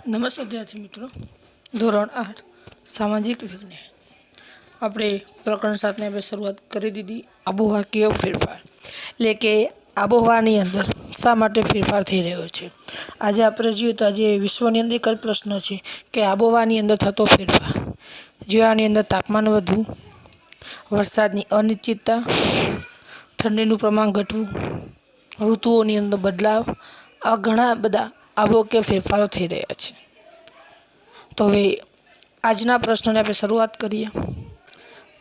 નમસ્તે વિદ્યાર્થી મિત્રો, ધોરણ 8 સામાજિક વિજ્ઞાન આપણે પ્રકરણ 7 ની શરૂઆત કરી દીધી. આબોહવાકીય ફેરફાર એટલે કે આબોહવાની અંદર શા માટે ફેરફાર થઈ રહ્યો છે. આજે આપણે જોઈએ તો આજે વિશ્વની અંદર એક જ પ્રશ્ન છે કે આબોહવાની અંદર થતો ફેરફાર, જેની અંદર તાપમાન વધવું, વરસાદની અનિશ્ચિતતા, ઠંડીનું પ્રમાણ ઘટવું, ઋતુઓની અંદર બદલાવ, આ ઘણા બધા આબોહવાકીય ફેરફારો થઈ રહ્યા છે. તો હવે આજના પ્રશ્નને આપણે શરૂઆત કરીએ.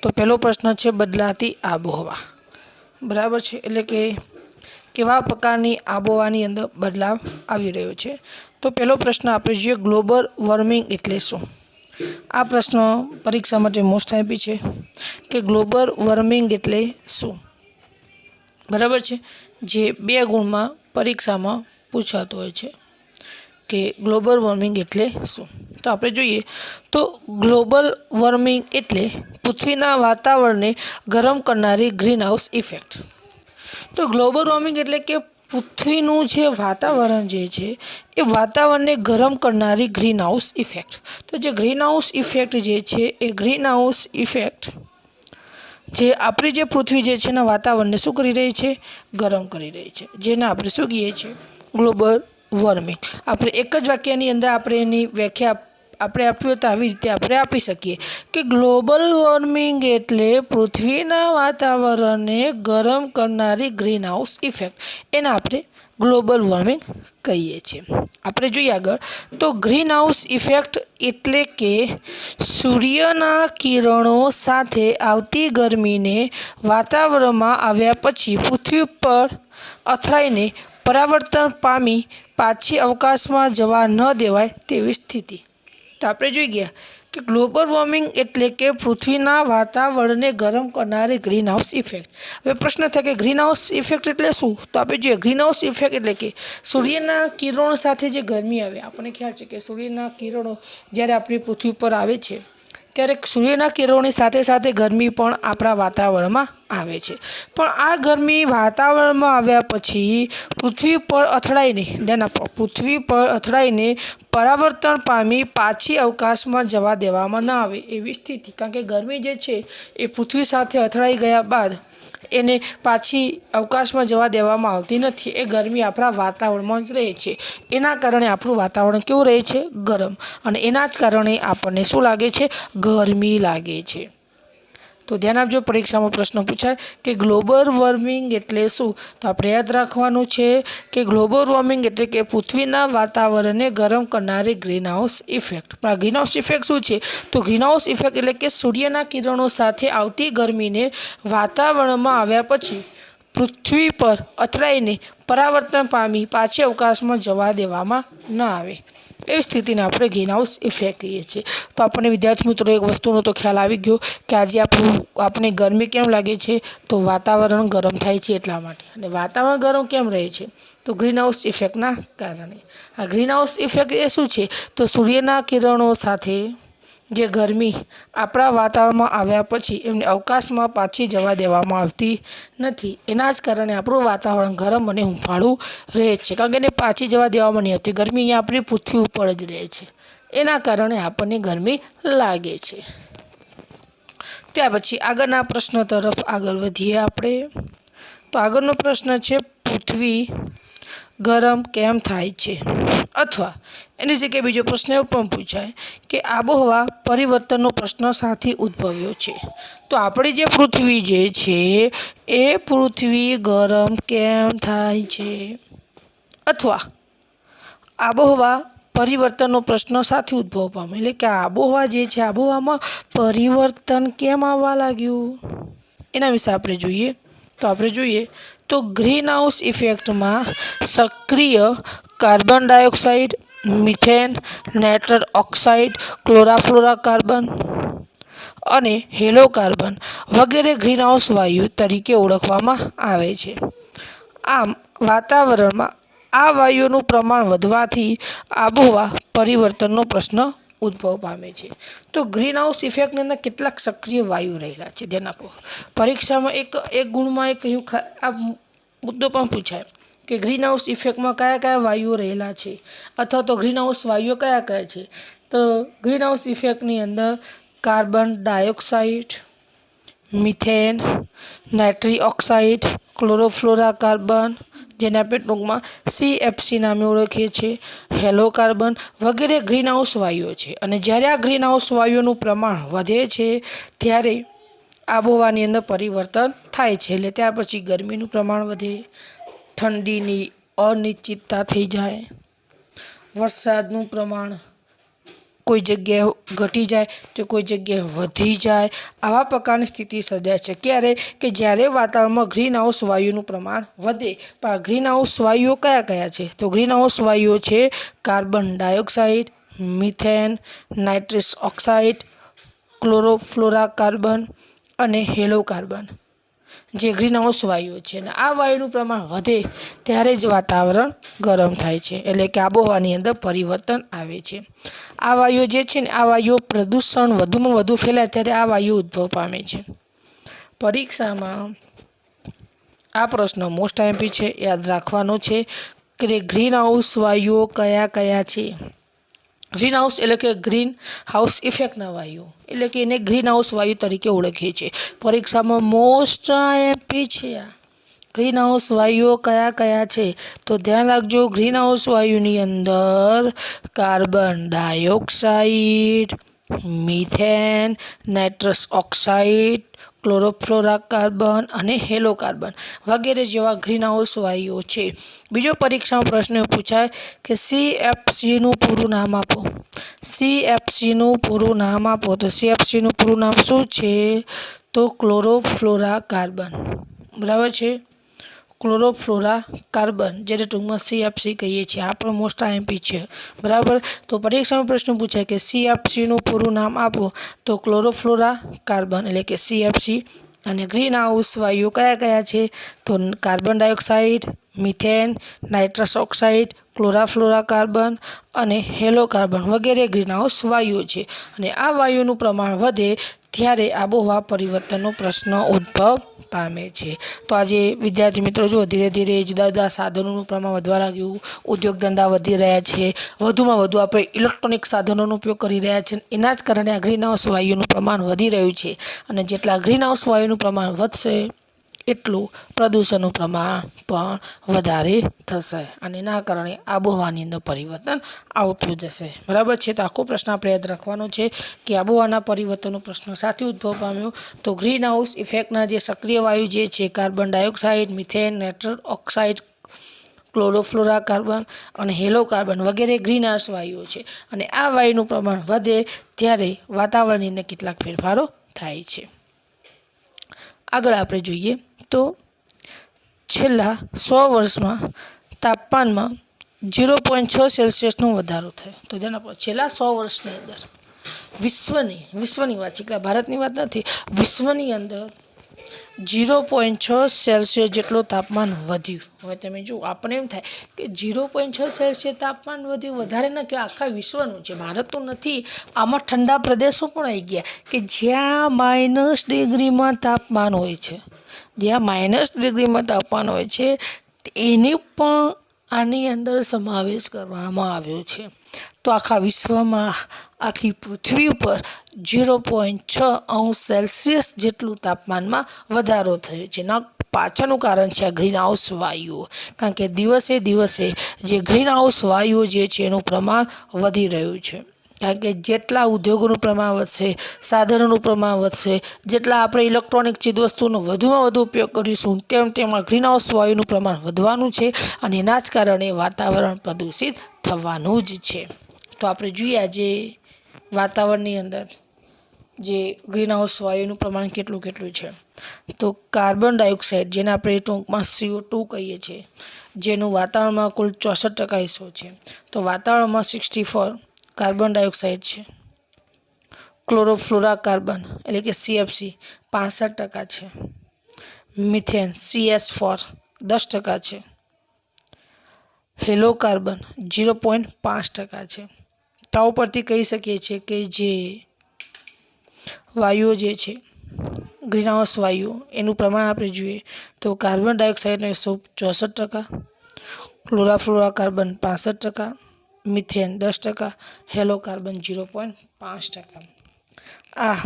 તો પહેલો પ્રશ્ન છે બદલાતી આબોહવા. બરાબર છે, એટલે કે કેવા પ્રકારની આબોહવાની અંદર બદલાવ આવી રહ્યો છે. તો પહેલો પ્રશ્ન આપણે જોઈએ, ગ્લોબલ વોર્મિંગ એટલે શું. આ પ્રશ્ન પરીક્ષા માટે મોસ્ટ આઈપી છે કે ગ્લોબલ વોર્મિંગ એટલે શું. બરાબર છે, જે 2 ગુણમાં પરીક્ષામાં પૂછાતો હોય છે કે ગ્લોબલ વોર્મિંગ એટલે શું. તો આપણે જોઈએ તો ગ્લોબલ વોર્મિંગ એટલે પૃથ્વીના વાતાવરણને ગરમ કરનારી ગ્રીનહાઉસ ઇફેક્ટ. તો ગ્લોબલ વોર્મિંગ એટલે કે પૃથ્વીનું જે વાતાવરણ જે છે એ વાતાવરણને ગરમ કરનારી ગ્રીનહાઉસ ઇફેક્ટ. તો જે ગ્રીનહાઉસ ઇફેક્ટ જે છે એ ગ્રીનહાઉસ ઇફેક્ટ જે આપણી જે પૃથ્વી જે છે એના વાતાવરણને શું કરી રહી છે, ગરમ કરી રહી છે, જેને આપણે શું કહીએ છીએ, ગ્લોબલ વોર્મિંગ. આપણે એક જ વાક્યની અંદર આપણે એની વ્યાખ્યા આપણે આપવી હોય તો આવી રીતે આપણે આપી શકીએ કે ગ્લોબલ વોર્મિંગ એટલે પૃથ્વીના વાતાવરણને ગરમ કરનારી ગ્રીનહાઉસ ઇફેક્ટ, એને આપણે ગ્લોબલ વોર્મિંગ કહીએ છીએ. આપણે જોઈએ આગળ તો ગ્રીનહાઉસ ઇફેક્ટ એટલે કે સૂર્યના કિરણો સાથે આવતી ગરમીને વાતાવરણમાં આવ્યા પછી પૃથ્વી પર અથડાઈને પરાવર્તન પામી પાછી અવકાશમાં જવા ન દેવાય તેવી સ્થિતિ. તો આપણે જોઈ ગયા કે ગ્લોબલ વોર્મિંગ એટલે કે પૃથ્વીના વાતાવરણને ગરમ કરનારી ગ્રીનહાઉસ ઇફેક્ટ. હવે પ્રશ્ન થાય કે ગ્રીનહાઉસ ઇફેક્ટ એટલે શું. તો આપણે જોઈએ ગ્રીનહાઉસ ઇફેક્ટ એટલે કે સૂર્યના કિરણો સાથે જે ગરમી આવે, આપણને ખ્યાલ છે કે સૂર્યના કિરણો જ્યારે આપણી પૃથ્વી પર આવે છે ત્યારે સૂર્યના કિરણોની સાથે સાથે ગરમી પણ આપણા વાતાવરણમાં આવે છે. પણ આ ગરમી વાતાવરણમાં આવ્યા પછી પૃથ્વી પર અથડાઈને પરાવર્તન પામી પાછી અવકાશમાં જવા દેવામાં ન આવે એવી સ્થિતિ. કારણ કે ગરમી જે છે એ પૃથ્વી સાથે અથડાઈ ગયા બાદ એને પાછી અવકાશમાં જવા દેવામાં આવતી નથી. એ ગરમી આપણા વાતાવરણમાં જ રહે છે. એના કારણે આપણું વાતાવરણ કેવું રહે છે, ગરમ, અને એના જ કારણે આપણને શું લાગે છે, ગરમી લાગે છે. તો ધ્યાન આપજો, પરીક્ષામાં પ્રશ્ન પૂછાય કે ગ્લોબલ વોર્મિંગ એટલે શું. તો આપણે યાદ રાખવાનું છે કે ગ્લોબલ વોર્મિંગ એટલે કે પૃથ્વીના વાતાવરણને ગરમ કરનારી ગ્રીનહાઉસ ઇફેક્ટ. પણ આ ગ્રીનહાઉસ ઇફેક્ટ શું છે, તો ગ્રીનહાઉસ ઇફેક્ટ એટલે કે સૂર્યના કિરણો સાથે આવતી ગરમીને વાતાવરણમાં આવ્યા પછી પૃથ્વી પર અથડાઈને પરાવર્તન પામી પાછી અવકાશમાં જવા દેવામાં ન આવે એવી સ્થિતિને આપણે ગ્રીનહાઉસ ઇફેક્ટ કહીએ છીએ. તો આપણને વિદ્યાર્થી મિત્રો એક વસ્તુનો તો ખ્યાલ આવી ગયો કે આજે આપણે ગરમી કેમ લાગે છે, તો વાતાવરણ ગરમ થાય છે એટલા માટે. અને વાતાવરણ ગરમ કેમ રહે છે, તો ગ્રીનહાઉસ ઇફેક્ટના કારણે. આ ગ્રીનહાઉસ ઇફેક્ટ એ શું છે, તો સૂર્યના કિરણો સાથે જે ગરમી આપણા વાતાવરણમાં આવ્યા પછી એમને અવકાશમાં પાછી જવા દેવામાં આવતી નથી. એના જ કારણે આપણું વાતાવરણ ગરમ અને હૂંફાળું રહે છે. કારણ કે એને પાછી જવા દેવામાં નહીં આવતી. ગરમી અહીંયા આપણી પૃથ્વી ઉપર જ રહે છે. એના કારણે આપણને ગરમી લાગે છે. ત્યાર પછી આગળના પ્રશ્ન તરફ આગળ વધીએ આપણે. તો આગળનો પ્રશ્ન છે, પૃથ્વી ગરમ કેમ થાય છે. અથવા એની જગ્યાએ બીજો પ્રશ્ન એવો પણ પૂછાય કે આબોહવા પરિવર્તનનો પ્રશ્ન શાથી ઉદ્ભવ્યો છે. તો આપણી જે પૃથ્વી જે છે એ પૃથ્વી ગરમ કેમ થાય છે. અથવા આબોહવા પરિવર્તનનો પ્રશ્ન સાથે ઉદ્ભવ પામે, એટલે કે આબોહવા જે છે આબોહવામાં પરિવર્તન કેમ આવવા લાગ્યું એના વિશે આપણે જોઈએ. તો આપણે જોઈએ તો ગ્રીનહાઉસ ઇફેક્ટમાં સક્રિય carbon dioxide, methane, nitrous oxide, chlorofluorocarbon અને હેલોકાર્બન વગેરે ગ્રીનહાઉસ વાયુ તરીકે ઓળખવામાં આવે છે. આમ વાતાવરણમાં આ વાયુઓનું પ્રમાણ વધવાથી આબોહવા પરિવર્તનનો પ્રશ્ન ઉદ્ભવ પામે છે. તો ગ્રીનહાઉસ ઇફેક્ટની અંદર કેટલાક સક્રિય વાયુ રહેલા છે, ધ્યાન આપો. પરીક્ષામાં એક ગુણમાં એક આ મુદ્દો પણ પૂછાય કે ગ્રીન હાઉસ ઇફેક્ટમાં કયા કયા વાયુઓ રહેલા છે અથવા તો ગ્રીન હાઉસ વાયુઓ કયા કયા છે. તો ગ્રીન હાઉસ ઇફેક્ટની અંદર carbon dioxide, methane, nitric oxide, chlorofluoro carbon, જેને આપણે ટૂંકમાં CFC નામે ઓળખીએ છીએ, હેલો કાર્બન વગેરે ગ્રીન હાઉસ વાયુઓ છે. અને જ્યારે આ ગ્રીન હાઉસ વાયુઓનું પ્રમાણ વધે છે ત્યારે આબોહવાની અંદર પરિવર્તન થાય છે. એટલે ત્યાર પછી ગરમીનું પ્રમાણ વધે, ઠંડીની અનિશ્ચિતતા થઈ જાય, વરસાદનું પ્રમાણ કોઈ જગ્યાએ ઘટી જાય તો કોઈ જગ્યાએ વધી જાય. આવા પ્રકારની સ્થિતિ સર્જાય છે. ક્યારે? કે જ્યારે વાતાવરણમાં ગ્રીન હાઉસ વાયુનું પ્રમાણ વધે. પણ આ ગ્રીન હાઉસ વાયુઓ કયા કયા છે? તો ગ્રીન હાઉસ વાયુઓ છે carbon dioxide, methane, nitrous oxide, chlorofluoro carbon અને હેલો કાર્બન, જે ગ્રીન હાઉસ વાયુઓ છે. અને આ વાયુનું પ્રમાણ વધે ત્યારે જ વાતાવરણ ગરમ થાય છે, એટલે કે આબોહવાની અંદર પરિવર્તન આવે છે. આ વાયુઓ જે છે ને, આ વાયુઓ પ્રદૂષણ વધુમાં વધુ ફેલાય ત્યારે આ વાયુઓ ઉદ્ભવ પામે છે. પરીક્ષામાં આ પ્રશ્ન મોસ્ટ આઈએમપી છે, યાદ રાખવાનો છે કે ગ્રીન હાઉસ વાયુઓ કયા કયા છે. ગ્રીન હાઉસ એટલે કે ગ્રીન હાઉસ ઇફેક્ટના વાયુઓ, એટલે કે એને ગ્રીન હાઉસ વાયુ તરીકે ઓળખીએ છીએ. પરીક્ષામાં મોસ્ટ આઈએમપી છે આ ગ્રીન હાઉસ વાયુઓ કયા કયા છે. તો ધ્યાન રાખજો, ગ્રીન હાઉસ વાયુની અંદર carbon dioxide, methane, nitrous oxide, chlorofluoro carbon અને હેલો કાર્બન વગેરે જેવા ગ્રીન હાઉસ વાયુઓ છે. બીજો પરીક્ષામાં પ્રશ્ન પૂછાય કે CFCનું પૂરું નામ આપો. CFCનું પૂરું નામ આપો. તો CFCનું પૂરું નામ શું છે? તો ક્લોરોફ્લોરા કાર્બન. બરાબર છે, ક્લોરોફ્લોરા કાર્બન, જેને ટૂંકમાં CFC કહીએ છીએ. આ પણ મોસ્ટ આઈએમપી છે. બરાબર. તો પરીક્ષામાં પ્રશ્ન પૂછાય કે CFCનું પૂરું નામ આપો. તો ક્લોરોફ્લોરા કાર્બન એટલે કે CFC. અને ગ્રીન હાઉસ વાયુઓ કયા કયા છે? તો carbon dioxide, methane, nitrous oxide, chlorofluoro carbon અને હેલો કાર્બન વગેરે ગ્રીન હાઉસ વાયુઓ છે. અને આ વાયુનું પ્રમાણ વધે ત્યારે આબોહવા પરિવર્તનનો પ્રશ્ન ઉદ્ભવ પામે છે. તો આજે વિદ્યાર્થી મિત્રો જો ધીરે ધીરે જુદા જુદા સાધનોનું પ્રમાણ વધવા લાગ્યું, ઉદ્યોગ ધંધા વધી રહ્યા છે, વધુમાં વધુ આપણે ઇલેક્ટ્રોનિક સાધનોનો ઉપયોગ કરી રહ્યા છીએ. એના જ કારણે આ ગ્રીન હાઉસ વાયુનું પ્રમાણ વધી રહ્યું છે. અને જેટલા ગ્રીન હાઉસ વાયુનું પ્રમાણ વધશે એટલું પ્રદૂષણનું પ્રમાણ પણ વધારે થશે. અને એના કારણે આબોહવાની અંદર પરિવર્તન આવતું જશે. બરાબર છે. તો આખો પ્રશ્ન આપણે યાદ રાખવાનો છે કે આબોહવાના પરિવર્તનનો પ્રશ્ન સાથે ઉદ્ભવ પામ્યો. તો ગ્રીન હાઉસ ઇફેક્ટના જે સક્રિય વાયુ જે છે carbon dioxide, methane, nitrous oxide, chlorofluoro carbon અને હેલો કાર્બન વગેરે ગ્રીન હાઉસ વાયુઓ છે. અને આ વાયુનું પ્રમાણ વધે ત્યારે વાતાવરણની અંદર કેટલાક ફેરફારો થાય છે. આગળ આપણે જોઈએ તો છેલ્લા 100 વર્ષમાં તાપમાનમાં 0.6 સેલ્સિયસનો વધારો થયો. તો જેના પર છેલ્લા 100 વર્ષની અંદર વિશ્વની વાત છે, કે ભારતની વાત નથી, વિશ્વની અંદર 0.6 સેલ્સિયસ જેટલું તાપમાન વધ્યું. હવે તમે જુઓ, આપણને એમ થાય કે 0.6 સેલ્સિયસ તાપમાન વધ્યું, વધારે ન કહેવાય, આખા વિશ્વનું છે, ભારતનું નથી. આમાં ઠંડા પ્રદેશો પણ આવી ગયા કે જ્યાં -ડિગ્રીમાં તાપમાન હોય છે, જ્યાં -ડિગ્રીમાં તાપમાન હોય છે એને પણ આની અંદર સમાવેશ કરવામાં આવ્યો છે. તો આખા વિશ્વમાં, આખી પૃથ્વી ઉપર 0.6 સેલ્સિયસ જેટલું તાપમાનમાં વધારો થયો છે. ના પાછળનું કારણ છે આ ગ્રીન હાઉસ વાયુઓ, કારણ કે દિવસે દિવસે જે ગ્રીન હાઉસ વાયુઓ જે છે એનું પ્રમાણ વધી રહ્યું છે. કારણ કે જેટલા ઉદ્યોગોનું પ્રમાણ વધશે, સાધનોનું પ્રમાણ વધશે, જેટલા આપણે ઇલેક્ટ્રોનિક ચીજવસ્તુનો વધુમાં વધુ ઉપયોગ કરીશું તેમાં ગ્રીન હાઉસ વાયુનું પ્રમાણ વધવાનું છે. અને એના જ કારણે વાતાવરણ પ્રદૂષિત થવાનું જ છે. તો આપણે જોઈએ આજે વાતાવરણની અંદર જે ગ્રીન હાઉસ વાયુનું પ્રમાણ કેટલું છે. તો કાર્બન ડાયોક્સાઇડ, જેને આપણે ટૂંકમાં CO2 કહીએ છીએ, જેનું વાતાવરણમાં કુલ 64% હિસ્સો છે. તો વાતાવરણમાં 64 કાર્બન ડાયોક્સાઇડ છે. ક્લોરોફ્લોરા કાર્બન એટલે કે CFC 65% છે. મિથેન CS4 10% છે. હેલો કાર્બન 0.5% છે. તો ઉપરથી કહી શકીએ છીએ કે જે વાયુઓ જે છે ગ્રીન હાઉસ વાયુઓ એનું પ્રમાણ આપણે જોઈએ તો કાર્બન ડાયોક્સાઇડનો હિસ્સો 64%, ક્લોરાફ્લોરાકાર્બન 65%, મિથેન 10%, હેલોકાર્બન 0.5%. આ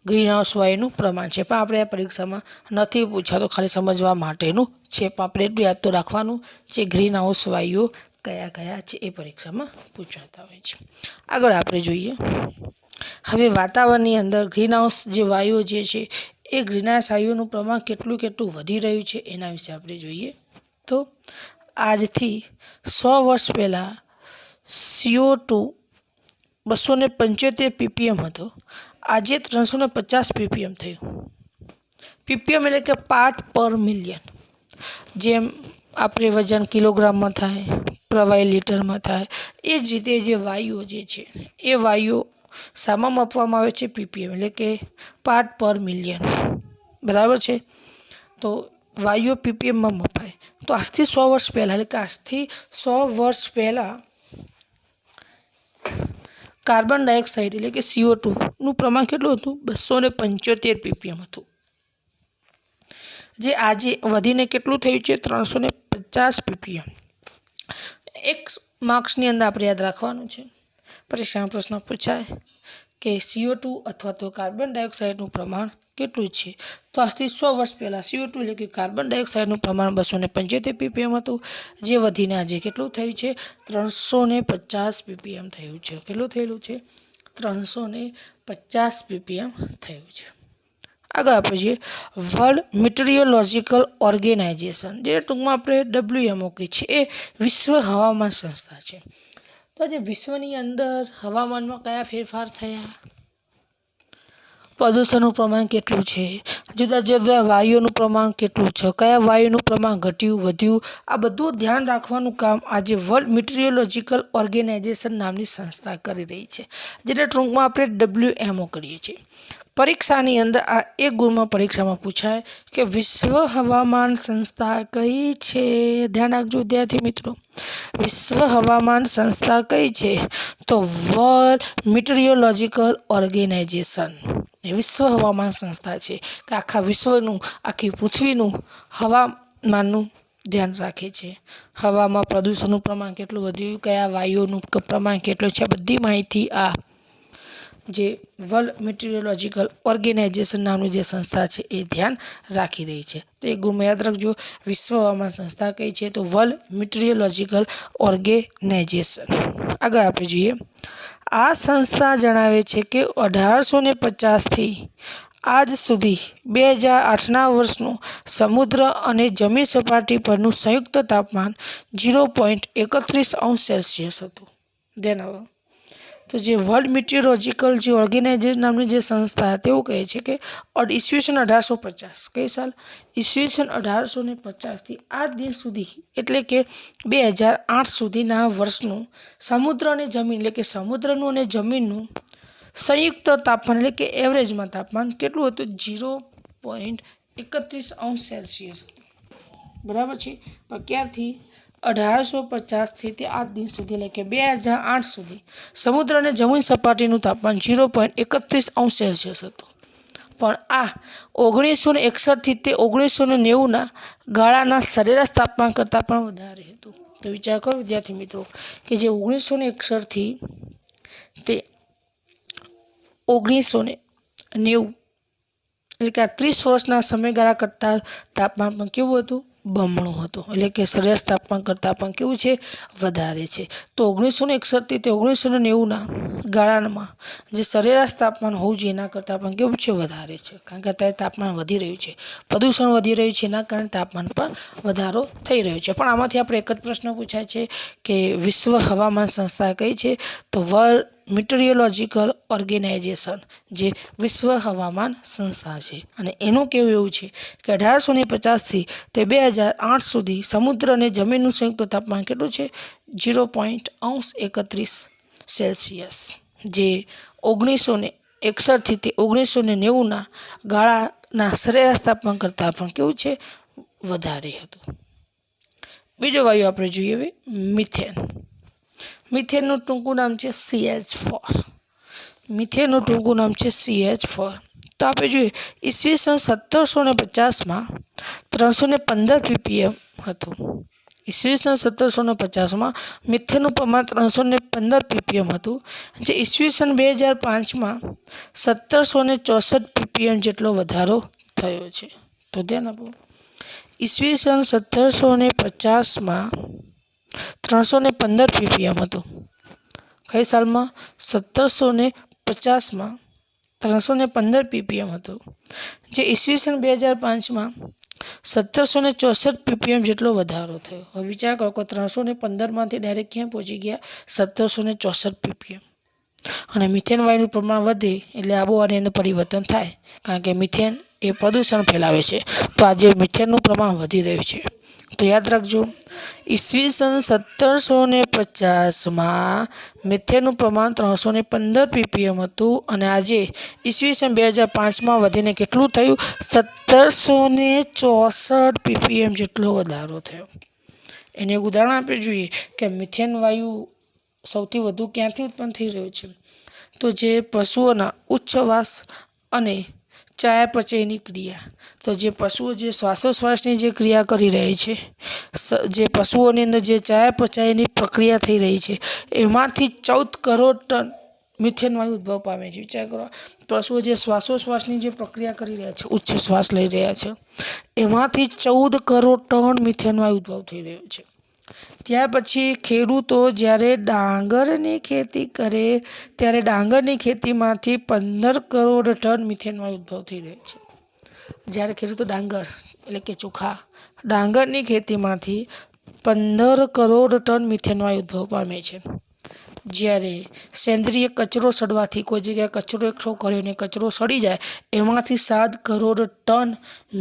ગ્રીનહાઉસ વાયુનું પ્રમાણ છે, પણ આપણે આ પરીક્ષામાં નથી પૂછાતો, ખાલી સમજવા માટેનું છે. પણ આપણે એટલું યાદ તો રાખવાનું છે ગ્રીનહાઉસ વાયુઓ કયા કયા છે, એ પરીક્ષામાં પૂછાતા હોય છે. આગળ આપણે જોઈએ, હવે વાતાવરણની અંદર ગ્રીનહાઉસ જે વાયુઓ જે છે એ ગ્રીનહાઉસ વાયુઓનું પ્રમાણ કેટલું વધી રહ્યું છે એના વિશે આપણે જોઈએ. તો આજથી 100 વર્ષ પહેલાં CO2 275 ppm હતો, આજે 350 ppm થયું. ppm એટલે કે પાર્ટ પર મિલિયન. જેમ આપણે વજન કિલોગ્રામમાં થાય, પ્રવાહી લીટરમાં થાય, એ જ રીતે જે વાયુઓ જે છે એ વાયુઓ શામાં માપવામાં આવે છે? ppm એટલે કે પાર્ટ પર મિલિયન. બરાબર છે? તો વાયુઓ ppmમાં મપાય. તો આજથી 100 વર્ષ પહેલાં એટલે કે આજથી 100 વર્ષ પહેલાં કાર્બન ડાયોક્સાઇડ એટલે કે CO2નું પ્રમાણ કેટલું હતું? 275 ppm હતું, જે આજે વધીને કેટલું થયું છે? 350 ppm. એક માર્ક્સની અંદર આપણે યાદ રાખવાનું છે, પરીક્ષામાં પ્રશ્ન પૂછાય કે CO2 અથવા તો કાર્બન ડાયોક્સાઇડનું પ્રમાણ કેટલું છે? તો આજથી 100 વર્ષ પહેલાં CO2 એટલે કે કાર્બન ડાયોક્સાઇડનું પ્રમાણ 275 ppm હતું, જે વધીને આજે કેટલું થયું છે? 350 ppm થયું છે. કેટલું થયેલું છે? 350 ppm થયું છે. આગળ આપણે જોઈએ વર્લ્ડ મીટરીઓલોજીકલ ઓર્ગેનાઇઝેશન, જે ટૂંકમાં આપણે WMO કહીએ છીએ, એ વિશ્વ હવામાન સંસ્થા છે. તો આજે વિશ્વની અંદર હવામાનમાં કયા ફેરફાર થયા, પ્રદૂષણનું પ્રમાણ કેટલું છે, જુદા જુદા વાયુઓનું પ્રમાણ કેટલું છે, કયા વાયુનું પ્રમાણ ઘટ્યું વધ્યું, આ બધું ધ્યાન રાખવાનું કામ આજે વર્લ્ડ મીટરીઓલોજીકલ ઓર્ગેનાઇઝેશન નામની સંસ્થા કરી રહી છે, જેને ટૂંકમાં આપણે WMO કરીએ છીએ. પરીક્ષાની અંદર આ એક ગુણમાં પરીક્ષામાં પૂછાય કે વિશ્વ હવામાન સંસ્થા કઈ છે? ધ્યાન રાખજો વિદ્યાર્થી મિત્રો, વિશ્વ હવામાન સંસ્થા કઈ છે? તો વર્લ્ડ મીટરીઓલોજીકલ ઓર્ગેનાઇઝેશન એ વિશ્વ હવામાન સંસ્થા છે, કે આખા વિશ્વનું, આખી પૃથ્વીનું હવામાનનું ધ્યાન રાખે છે. હવામાં પ્રદૂષણનું પ્રમાણ કેટલું વધ્યું, કયા વાયુઓનું પ્રમાણ કેટલું છે, બધી માહિતી આ જે વર્લ્ડ મીટરીઓલોજીકલ ઓર્ગેનાઇઝેશન નામની જે સંસ્થા છે એ ધ્યાન રાખી રહી છે. તો એ ગુણ યાદ રાખજો, વિશ્વ હવામાન સંસ્થા કઈ છે? તો વર્લ્ડ મીટરીઓલોજીકલ ઓર્ગેનાઇઝેશન. આગળ આપણે જોઈએ, આ સંસ્થા જણાવે છે કે 1850થી આજ સુધી 2008ના વર્ષનું સમુદ્ર અને જમીન સપાટી પરનું સંયુક્ત તાપમાન 0.31° હતું. જેના તો જે વર્લ્ડ મીટરીઓલોજીકલ જે ઓર્ગેનાઇઝેશન નામની જે સંસ્થા તેવું કહે છે કે ઈસવીસન 1850 કઈ સાલ? ઈસવીસન 1850થી આજ દિન સુધી એટલે કે 2008 સુધીના વર્ષનું સમુદ્ર અને જમીન એટલે કે સમુદ્રનું અને જમીનનું સંયુક્ત તાપમાન એટલે કે એવરેજમાં તાપમાન કેટલું હતું? 0.31°. બરાબર છે? પણ ક્યારથી? 1850થી તે આજ દિન સુધી એટલે કે 2008 સુધી સમુદ્ર અને જમીન સપાટીનું તાપમાન 0.31° હતું. પણ આ 1961થી તે 1990ના ગાળાના સરેરાશ તાપમાન કરતાં પણ વધારે હતું. તો વિચાર કરો વિદ્યાર્થી મિત્રો કે જે 1961થી તે 1990 એટલે કે આ 30 વર્ષના સમયગાળા કરતાં તાપમાન પણ કેવું હતું? બમણું હતું. એટલે કે સરેરાશ તાપમાન કરતાં પણ કેવું છે? વધારે છે. તો 1961થી તે 1990ના ગાળામાં જે સરેરાશ તાપમાન હોવું જોઈએ એના કરતાં પણ કેવું છે? વધારે છે. કારણ કે અત્યારે તાપમાન વધી રહ્યું છે, પ્રદૂષણ વધી રહ્યું છે, એના કારણે તાપમાન પણ વધારો થઈ રહ્યો છે. પણ આમાંથી આપણે એક જ પ્રશ્ન પૂછાય છે કે વિશ્વ હવામાન સંસ્થા કઈ છે? તો વર્લ્ડ મીટરીઓલોજીકલ ઓર્ગેનાઇઝેશન જે વિશ્વ હવામાન સંસ્થા છે. અને એનું કહેવું એવું છે કે 1850થી તે 2008 સુધી સમુદ્ર અને જમીનનું સંયુક્ત તાપમાન કેટલું છે? 0.31°. જે 1961થી તે 1990ના ગાળાના સરેરાશ તાપમાન કરતાં પણ કેવું છે? વધારે હતું. બીજો વાયુ આપણે જોઈએ હવે મિથેન. મિથેનનું ટૂંકું નામ છે CH4. મિથેનનું ટૂંકું નામ છે CH4. તો આપણે જોઈએ ઈસવીસન 1750માં 315 ppm હતું. ઈસવીસન 1750માં મિથેનનું પ્રમાણ 315 ppm હતું, જે ઈસવીસન 2005માં 1764 ppm જેટલો વધારો થયો છે. તો ધ્યાન આપો, ઈસવીસન 1750માં 315 ppm હતું. કઈ સાલમાં? 1750માં 315 ppm હતું, જે ઈસવીસન 2005માં 1764 ppm જેટલો વધારો થયો. હવે વિચાર કરો કે 315માંથી ડાયરેક્ટ ક્યાં પહોંચી ગયા? 1764 ppm. અને મિથેન વાયુનું પ્રમાણ વધે એટલે આબોહવાની અંદર પરિવર્તન થાય, કારણ કે મિથેન એ પ્રદૂષણ ફેલાવે છે. તો આજે મિથેનનું પ્રમાણ વધી રહ્યું છે. તો યાદ રાખજો, ઈસવીસન 1750માં મિથેનનું પ્રમાણ 315 ppm હતું, અને આજે ઈસવીસન 2005માં વધીને કેટલું થયું? 1764 ppm જેટલો વધારો થયો. એને એક ઉદાહરણ આપ્યું જોઈએ કે મિથેન વાયુ સૌથી વધુ ક્યાંથી ઉત્પન્ન થઈ રહ્યો છે? તો જે પશુઓના ઉચ્છવાસ અને ચયાપચયની ક્રિયા. તો જે પશુઓ જે શ્વાસોશ્વાસની જે ક્રિયા કરી રહી છે, જે પશુઓની અંદર જે ચયાપચયની પ્રક્રિયા થઈ રહી છે, એમાંથી 14 કરોડ ટન મિથેન વાયુ ઉદ્ભવ પામે છે. વિચાર કરો, પશુઓ જે શ્વાસોશ્વાસની જે પ્રક્રિયા કરી રહ્યા છે, ઉચ્ચ શ્વાસ લઈ રહ્યા છે, એમાંથી 14 કરોડ ટન મિથેન વાયુ ઉદ્ભવ થઈ રહ્યો છે. ત્યાર પછી ખેડૂતો જ્યારે ડાંગરની ખેતી કરે ત્યારે ડાંગરની ખેતીમાંથી 15 કરોડ ટન મિથેન વાયુ ઉદ્ભવ થઈ રહ્યો છે. જ્યારે ખેડૂતો ડાંગર એટલે કે ચોખા, ડાંગરની ખેતીમાંથી 15 કરોડ ટન મિથેન વાયુ ઉદ્ભવ પામે છે. જ્યારે સેન્દ્રિય કચરો સડવાથી, કોઈ જગ્યાએ કચરો એકઠો કર્યો અને કચરો સડી જાય, એમાંથી 7 કરોડ ટન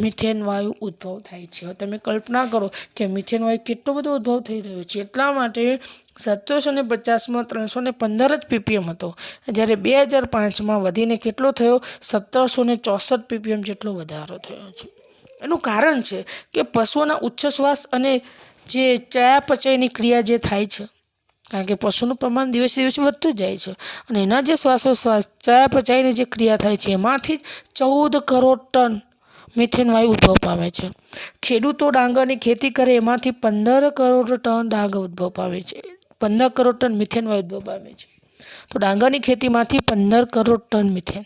મિથેન વાયુ ઉદ્ભવ થાય છે. હવે તમે કલ્પના કરો કે મિથેન વાયુ કેટલો બધો ઉદ્ભવ થઈ રહ્યો છે. એટલા માટે 1750માં 315 જ ppm હતો, જ્યારે 2005માં વધીને કેટલો થયો? 1764 ppm જેટલો વધારો થયો છે. એનું કારણ છે કે પશુઓના ઉચ્છ્વાસ અને જે ચયાપચયની ક્રિયા જે થાય છે, કારણ કે પશુનું પ્રમાણ દિવસે દિવસે વધતું જાય છે, અને એના જે શ્વાસોશ્વાસ ચયાપચયની જે ક્રિયા થાય છે, એમાંથી જ 14 કરોડ ટન મિથેન વાયુ ઉદ્ભવ પામે છે. ખેડૂતો ડાંગરની ખેતી કરે એમાંથી 15 કરોડ ટન ડાંગર ઉદ્ભવ પામે છે, 15 કરોડ ટન મિથેન વાયુ ઉદ્ભવ પામે છે. તો ડાંગરની ખેતીમાંથી 15 કરોડ ટન મિથેન,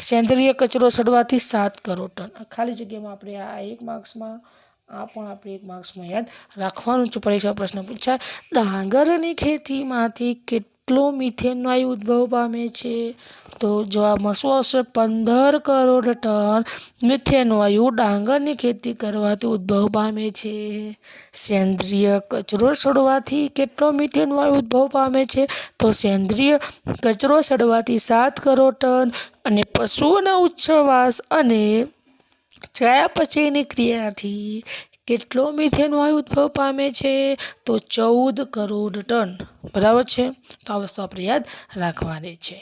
સેન્દ્રિય કચરો સડવાથી 7 કરોડ ટન. ખાલી જગ્યામાં આપણે આ એક માર્ક્સમાં, આ પણ આપણે એક માર્ક્સમાં યાદ રાખવાનું છે. પરીક્ષા પ્રશ્ન પૂછાય, ડાંગરની ખેતીમાંથી કેટલો મિથેન વાયુ ઉદ્ભવ પામે છે? તો જવાબમાં શું આવશે? 15 કરોડ ટન મિથેન વાયુ ડાંગરની ખેતી કરવાથી ઉદ્ભવ પામે છે. સેન્દ્રિય કચરો સડવાથી કેટલો મિથેન વાયુ ઉદ્ભવ પામે છે? તો સેન્દ્રિય કચરો સડવાથી 7 કરોડ ટન, અને પશુઓના ઉચ્છવાસ અને ચયાપચયની ક્રિયાથી કેટલો મિથેન વાયુ ઉદ્ભવ પામે છે? તો 14 કરોડ ટન. બરાબર છે? તો આ વસ્તુ આપણે યાદ રાખવાની છે.